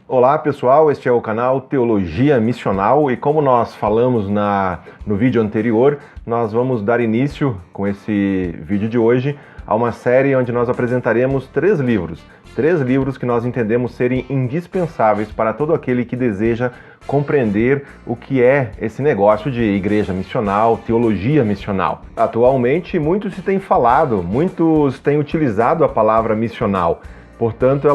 Olá pessoal, este é o canal Teologia Missional e como nós falamos no vídeo anterior, nós vamos dar início com esse vídeo de hoje a uma série onde nós apresentaremos três livros que nós entendemos serem indispensáveis para todo aquele que deseja compreender o que é esse negócio de igreja missional, teologia missional. Atualmente, muito se tem falado, muitos têm utilizado a palavra missional. Portanto,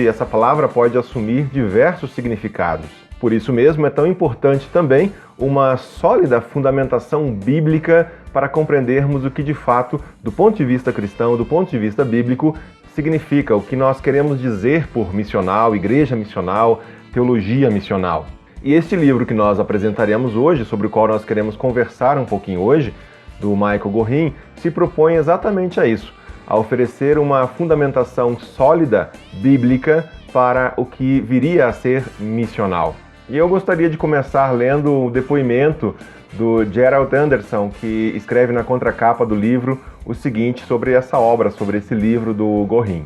essa palavra pode assumir diversos significados. Por isso mesmo, é tão importante também uma sólida fundamentação bíblica para compreendermos o que de fato, do ponto de vista cristão, do ponto de vista bíblico, significa, o que nós queremos dizer por missional, igreja missional, teologia missional. E este livro que nós apresentaremos hoje, sobre o qual nós queremos conversar um pouquinho hoje, do Michael Gorin, se propõe exatamente a isso, a oferecer uma fundamentação sólida, bíblica, para o que viria a ser missional. E eu gostaria de começar lendo o depoimento do Gerald Anderson, que escreve na contracapa do livro o seguinte sobre essa obra, sobre esse livro do Gorin.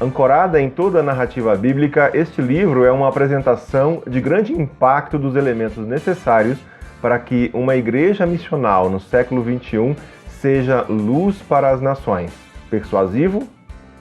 Ancorada em toda a narrativa bíblica, este livro é uma apresentação de grande impacto dos elementos necessários para que uma igreja missional no século XXI seja luz para as nações, persuasivo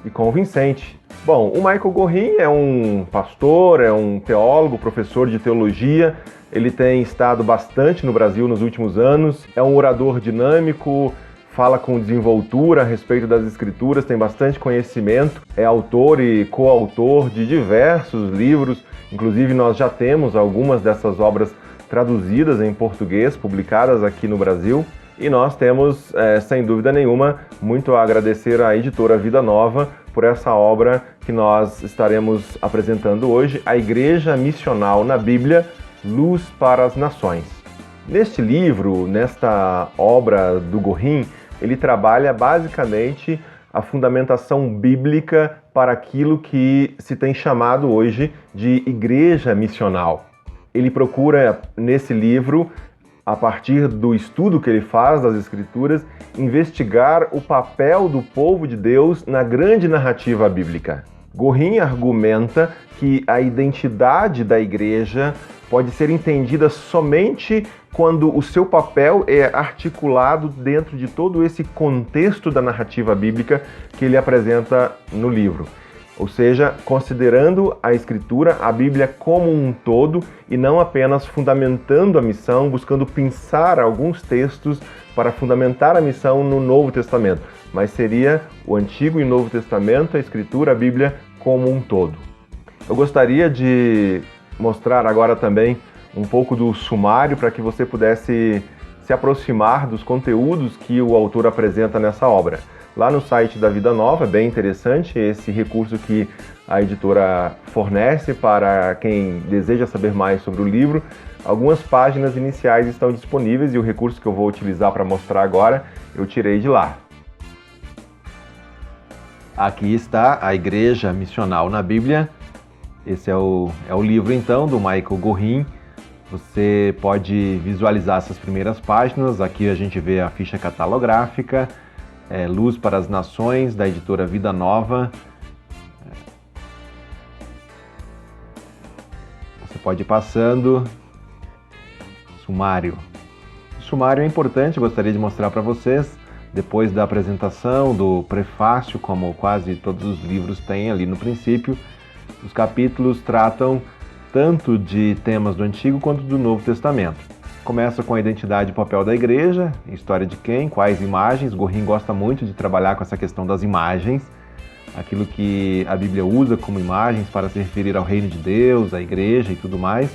e convincente. Bom, o Michael Gorin é um pastor, é um teólogo, professor de teologia, ele tem estado bastante no Brasil nos últimos anos, é um orador dinâmico, fala com desenvoltura a respeito das escrituras, tem bastante conhecimento, é autor e coautor de diversos livros, inclusive nós já temos algumas dessas obras traduzidas em português, publicadas aqui no Brasil. E nós temos, sem dúvida nenhuma, muito a agradecer à editora Vida Nova por essa obra que nós estaremos apresentando hoje, A Igreja Missional na Bíblia, Luz para as Nações. Neste livro, nesta obra do Gorin, ele trabalha basicamente a fundamentação bíblica para aquilo que se tem chamado hoje de igreja missional. Ele procura, nesse livro, a partir do estudo que ele faz das Escrituras, investigar o papel do povo de Deus na grande narrativa bíblica. Gorin argumenta que a identidade da igreja pode ser entendida somente quando o seu papel é articulado dentro de todo esse contexto da narrativa bíblica que ele apresenta no livro. Ou seja, considerando a Escritura, a Bíblia como um todo e não apenas fundamentando a missão, buscando pensar alguns textos para fundamentar a missão no Novo Testamento, mas seria o Antigo e o Novo Testamento, a Escritura, a Bíblia como um todo. Eu gostaria de mostrar agora também um pouco do sumário para que você pudesse se aproximar dos conteúdos que o autor apresenta nessa obra. Lá no site da Vida Nova, é bem interessante esse recurso que a editora fornece para quem deseja saber mais sobre o livro. Algumas páginas iniciais estão disponíveis e o recurso que eu vou utilizar para mostrar agora, eu tirei de lá. Aqui está A Igreja Missional na Bíblia. Esse é o livro, então, do Michael Gorin. Você pode visualizar essas primeiras páginas. Aqui a gente vê a ficha catalográfica, Luz para as Nações, da editora Vida Nova. Você pode ir passando. Sumário. O sumário é importante, eu gostaria de mostrar para vocês, depois da apresentação, do prefácio, como quase todos os livros têm ali no princípio. Os capítulos tratam tanto de temas do Antigo quanto do Novo Testamento. Começa com a identidade e papel da igreja, história de quem, quais imagens. Gorin gosta muito de trabalhar com essa questão das imagens, aquilo que a Bíblia usa como imagens para se referir ao reino de Deus, à igreja e tudo mais.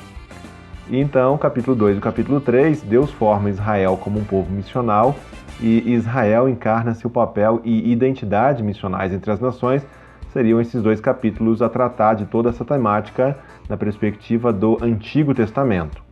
E então, capítulo 2 e capítulo 3, Deus forma Israel como um povo missional e Israel encarna seu papel e identidade missionais entre as nações. Seriam esses dois capítulos a tratar de toda essa temática na perspectiva do Antigo Testamento.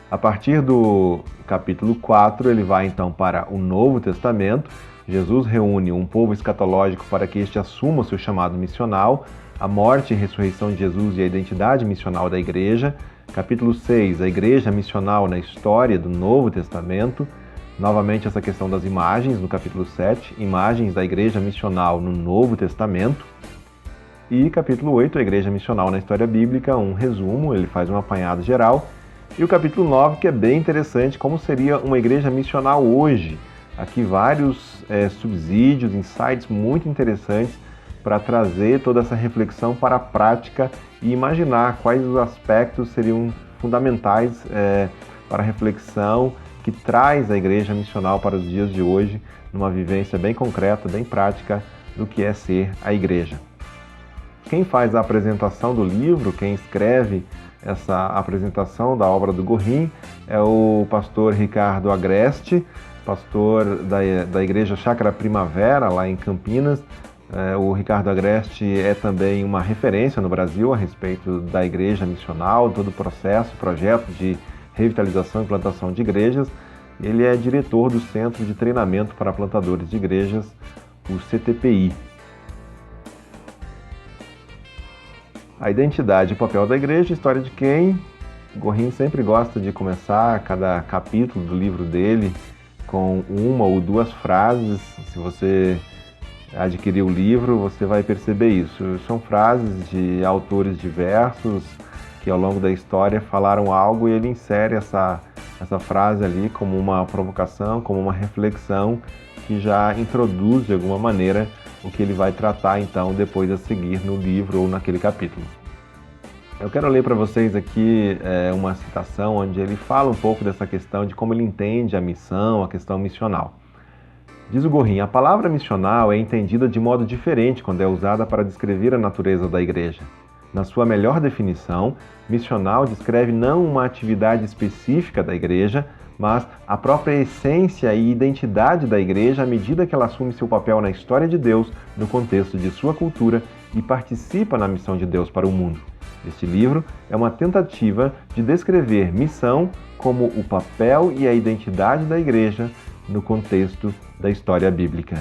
A partir do capítulo 4, ele vai então para o Novo Testamento. Jesus reúne um povo escatológico para que este assuma o seu chamado missional, a morte e ressurreição de Jesus e a identidade missional da igreja. Capítulo 6, a igreja missional na história do Novo Testamento. Novamente essa questão das imagens, no capítulo 7, imagens da igreja missional no Novo Testamento. E capítulo 8, a Igreja Missional na História Bíblica, um resumo, ele faz um apanhado geral. E o capítulo 9, que é bem interessante, como seria uma igreja missional hoje. Aqui vários subsídios, insights muito interessantes para trazer toda essa reflexão para a prática e imaginar quais os aspectos seriam fundamentais para a reflexão que traz a igreja missional para os dias de hoje, numa vivência bem concreta, bem prática do que é ser a igreja. Quem faz a apresentação do livro, quem escreve essa apresentação da obra do Gorin é o pastor Ricardo Agreste, pastor da Igreja Chácara Primavera, lá em Campinas. O Ricardo Agreste é também uma referência no Brasil a respeito da igreja missional, todo o projeto de revitalização e plantação de igrejas. Ele é diretor do Centro de Treinamento para Plantadores de Igrejas, o CTPI. A identidade e o papel da igreja, história de quem? Gorin sempre gosta de começar cada capítulo do livro dele com uma ou duas frases. Se você adquirir o livro, você vai perceber isso. São frases de autores diversos que ao longo da história falaram algo e ele insere essa frase ali como uma provocação, como uma reflexão que já introduz de alguma maneira o que ele vai tratar então depois a seguir no livro ou naquele capítulo. Eu quero ler para vocês aqui uma citação onde ele fala um pouco dessa questão de como ele entende a missão, a questão missional. Diz o Gorin: a palavra missional é entendida de modo diferente quando é usada para descrever a natureza da igreja. Na sua melhor definição, missional descreve não uma atividade específica da igreja, mas a própria essência e identidade da igreja à medida que ela assume seu papel na história de Deus, no contexto de sua cultura e participa na missão de Deus para o mundo. Este livro é uma tentativa de descrever missão como o papel e a identidade da igreja no contexto da história bíblica.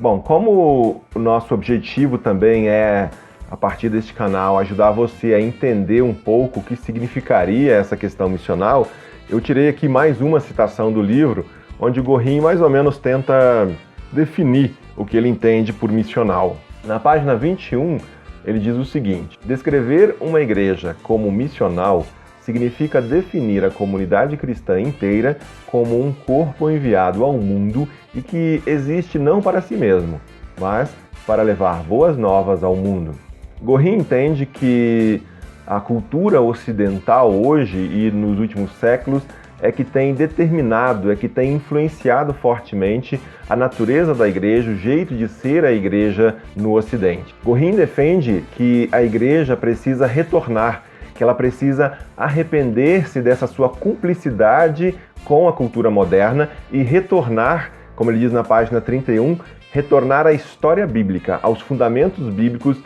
Bom, como o nosso objetivo também é, a partir deste canal, ajudar você a entender um pouco o que significaria essa questão missional, eu tirei aqui mais uma citação do livro, onde o Gorin mais ou menos tenta definir o que ele entende por missional. Na página 21, ele diz o seguinte: descrever uma igreja como missional significa definir a comunidade cristã inteira como um corpo enviado ao mundo e que existe não para si mesmo, mas para levar boas novas ao mundo. Gorin entende que a cultura ocidental hoje e nos últimos séculos é que tem determinado, é que tem influenciado fortemente a natureza da igreja, o jeito de ser a igreja no Ocidente. Gorin defende que a igreja precisa retornar, que ela precisa arrepender-se dessa sua cumplicidade com a cultura moderna e retornar, como ele diz na página 31, retornar à história bíblica, aos fundamentos bíblicos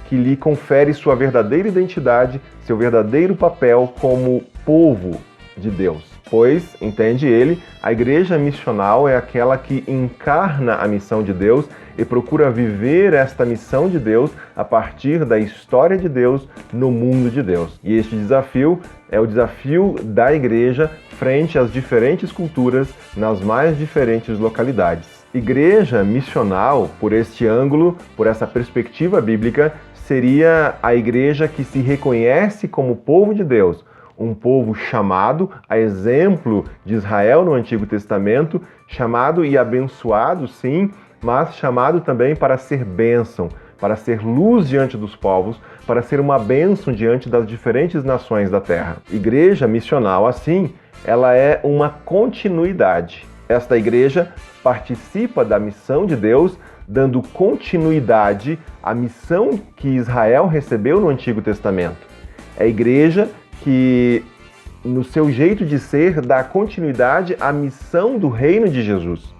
que lhe confere sua verdadeira identidade, seu verdadeiro papel como povo de Deus. Pois, entende ele, a igreja missional é aquela que encarna a missão de Deus e procura viver esta missão de Deus a partir da história de Deus no mundo de Deus. E este desafio é o desafio da igreja frente às diferentes culturas nas mais diferentes localidades. Igreja missional, por este ângulo, por essa perspectiva bíblica, seria a igreja que se reconhece como povo de Deus, um povo chamado, a exemplo de Israel no Antigo Testamento, chamado e abençoado, sim, mas chamado também para ser bênção, para ser luz diante dos povos, para ser uma bênção diante das diferentes nações da terra. Igreja missional, assim, ela é uma continuidade. Esta igreja participa da missão de Deus, dando continuidade à missão que Israel recebeu no Antigo Testamento. É a igreja que, no seu jeito de ser, dá continuidade à missão do reino de Jesus.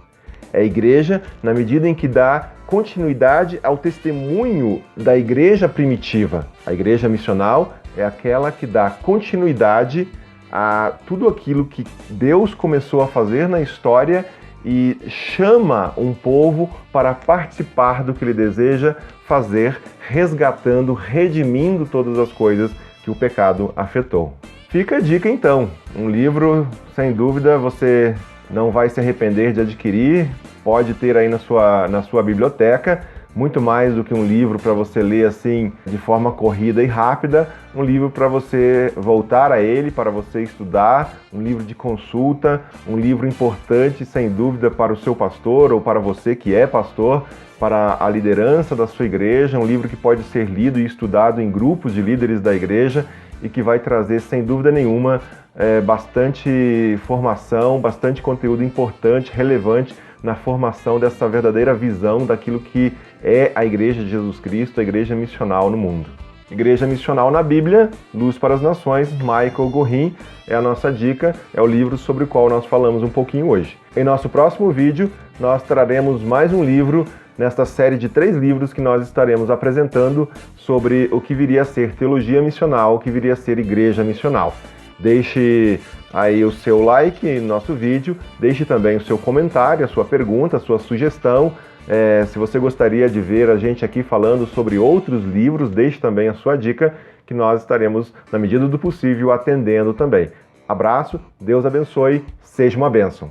É a igreja na medida em que dá continuidade ao testemunho da igreja primitiva. A igreja missional é aquela que dá continuidade a tudo aquilo que Deus começou a fazer na história e chama um povo para participar do que ele deseja fazer, resgatando, redimindo todas as coisas que o pecado afetou. Fica a dica então, um livro, sem dúvida, você não vai se arrepender de adquirir, pode ter aí na sua biblioteca, muito mais do que um livro para você ler assim de forma corrida e rápida, um livro para você voltar a ele, para você estudar, um livro de consulta, um livro importante, sem dúvida, para o seu pastor ou para você que é pastor, para a liderança da sua igreja, um livro que pode ser lido e estudado em grupos de líderes da igreja e que vai trazer, sem dúvida nenhuma, bastante formação, bastante conteúdo importante, relevante na formação dessa verdadeira visão daquilo que é a Igreja de Jesus Cristo, a Igreja Missional no mundo. Igreja Missional na Bíblia, Luz para as Nações, Michael Gorin, é a nossa dica, é o livro sobre o qual nós falamos um pouquinho hoje. Em nosso próximo vídeo, nós traremos mais um livro nesta série de 3 livros que nós estaremos apresentando sobre o que viria a ser teologia missional, o que viria a ser igreja missional. Deixe aí o seu like no nosso vídeo, deixe também o seu comentário, a sua pergunta, a sua sugestão. Se você gostaria de ver a gente aqui falando sobre outros livros, deixe também a sua dica, que nós estaremos, na medida do possível, atendendo também. Abraço, Deus abençoe, seja uma bênção.